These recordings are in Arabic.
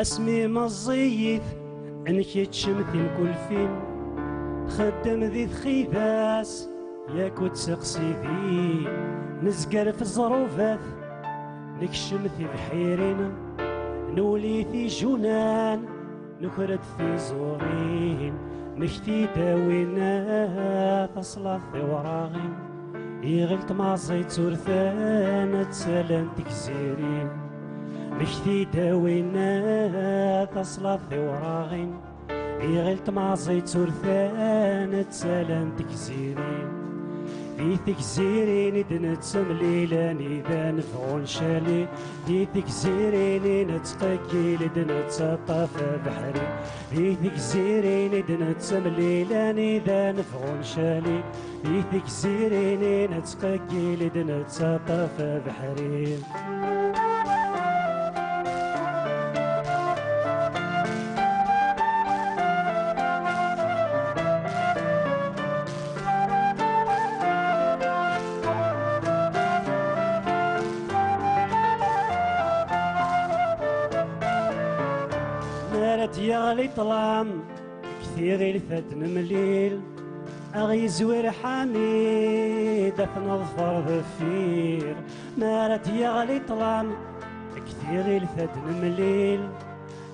اسمي مزيث انك تشمثين كل فين خدم ذي ثخيذاس ياك وتسقسي ذي نزقر في الظروفات نكشم في بحيرنا نولي في جنان نخرج في زورين نكتي داوينا تصلى في وراغين يغلط مع زيت ثورثان تسالن تكزيرين نكتي داوينا تصلى في وراغين يغلط مع زيت ثورثان تسالن تكزيرين دي تكزيرين دنتسم ليلان إذا نفعون شالي دي تكزيرين نتقيل دنتسطف بحري دي تكزيرين دنتسم ليلان إذا نفعون شالي دي تكزيرين نتقيل دنتسطف بحري يغلي طلام كثير الفدن مليل أغي زوير حميد أثنظفر ذفير نارت يغلي طلام كثير الفدن مليل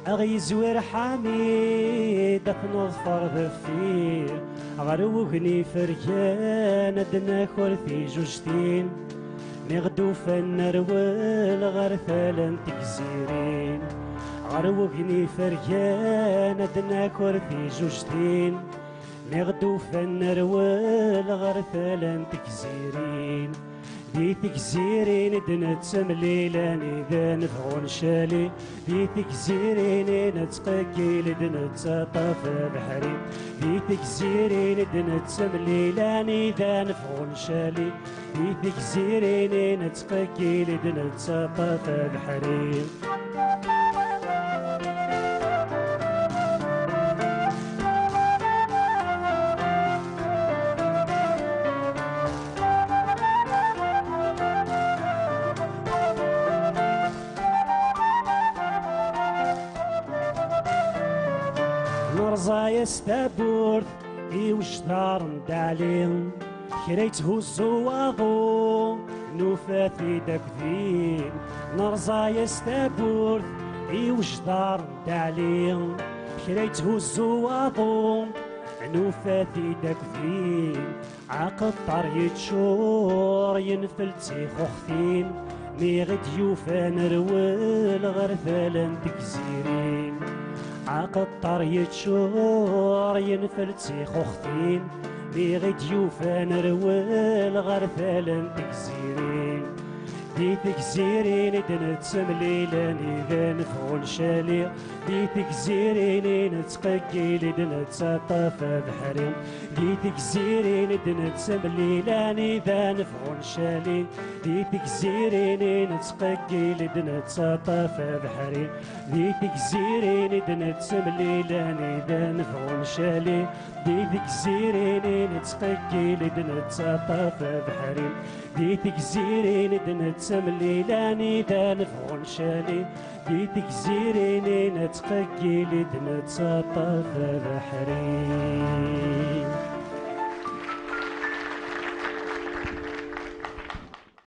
أغي زوير حميد أثنظفر ذفير غروغني فرجان دنا في جوجتين نغدو فنرول غرثالا تكزيرين غروقني فرجان دناكر في جوجتين نغدو فنرول غرثالا تكزيرين دي تكزيرين دنتسم ليلان إذا نفعون شالي دي تكزيرين نتقيل دنتسطف بحري دي تكزيرين دنتسم ليلان إذا نفعون شالي دي تكزيرين نتقيل دنتسطف بحري نرزا يستبورث وش دار ندعليهم كريته الزواضو نوفا في دكذين نرزا يستبورث وش دار ندعليهم كريته الزواضو نوفا في دكذين عقد طريق شور ينفلتي خختين ميغد يوفا نرول غرثالا تكزيرين عقد طريق شور ينفلتي خختين بيغي ديوفا نرول غرثالا تكزيرين دي تكزيرين دنتسم ليلان إذا نفعون شالي دي تكزيرين نتقيل دنتسطف بحري دي تكزيرين دنتسم ليلان إذا نفعون شالي دي تكزيرين نتقيل دنتسطف بحري دي تكزيرين دنتسم ليلان إذا نفعون شالي دي تكزيرين نتقيل دنتسطف بحري دي تكزيرين دنتسم ليلان إذا نفعون شالي دي تكزيرين نتقيل دنتسطف بحري